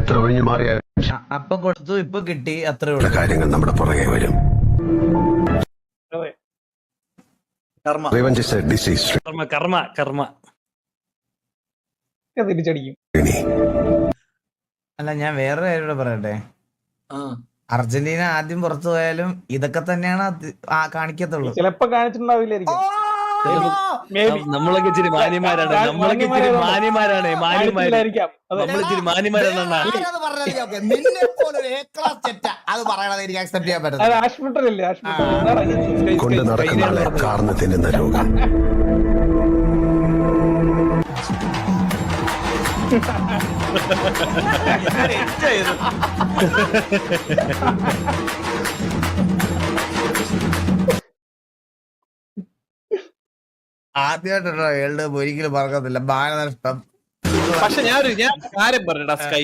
എത്ര ഒഴിഞ്ഞു മാറിയ അപ്പം കൊടുത്തു, ഇപ്പൊ കിട്ടി, അത്രേ ചില ഉള്ളൂ. കാര്യങ്ങൾ നമ്മുടെ പുറകെ വരും. അതെ. കർമ്മ Revenge is a disease. കർമ്മ കർമ്മ കർമ്മ ഒക്കെ തിരിച്ചടിക്കും. അല്ല, ഞാൻ വേറൊരു കാര്യം കൂടെ പറയട്ടെ. ആ അർജന്റീന ആദ്യം പുറത്തു പോയാലും ഇതൊക്കെ തന്നെയാണ് കാണിക്കത്തുള്ളൂ. ചിലപ്പോ കാണിച്ചിട്ടുണ്ടാവില്ലായിരിക്കും. Maybe. നമ്മളൊക്കെ ഇച്ചിരി മാന്യന്മാരാണ്, നമ്മളൊക്കെ ഇച്ചിരി മാന്യന്മാരാണ്, കാണിച്ചില്ലായിരിക്കാം. അതെ. നമ്മളിച്ചിരി മാന്യന്മാരാണ്. നിന്നെ പോലെ ഒരു A class ചെറ്റ അത് പറയണത് എനിക്ക് അക്സെപ്റ്റ് ചെയ്യാൻ അത് പറ്റും. ആശുപത്രിയല്ലേ, ആശുപത്രി കൊണ്ട് നടക്കുന്ന ആളെ കാർന്ന് തിന്നുന്ന രോഗം. ആദ്യമായിട്ടുള്ള വേൾഡ് കപ്പ് ഒരിക്കലും മറക്കത്തില്ല. മാനനഷ്ടം. പക്ഷെ ഞാൻ കാര്യം പറയടാ സ്കൈ,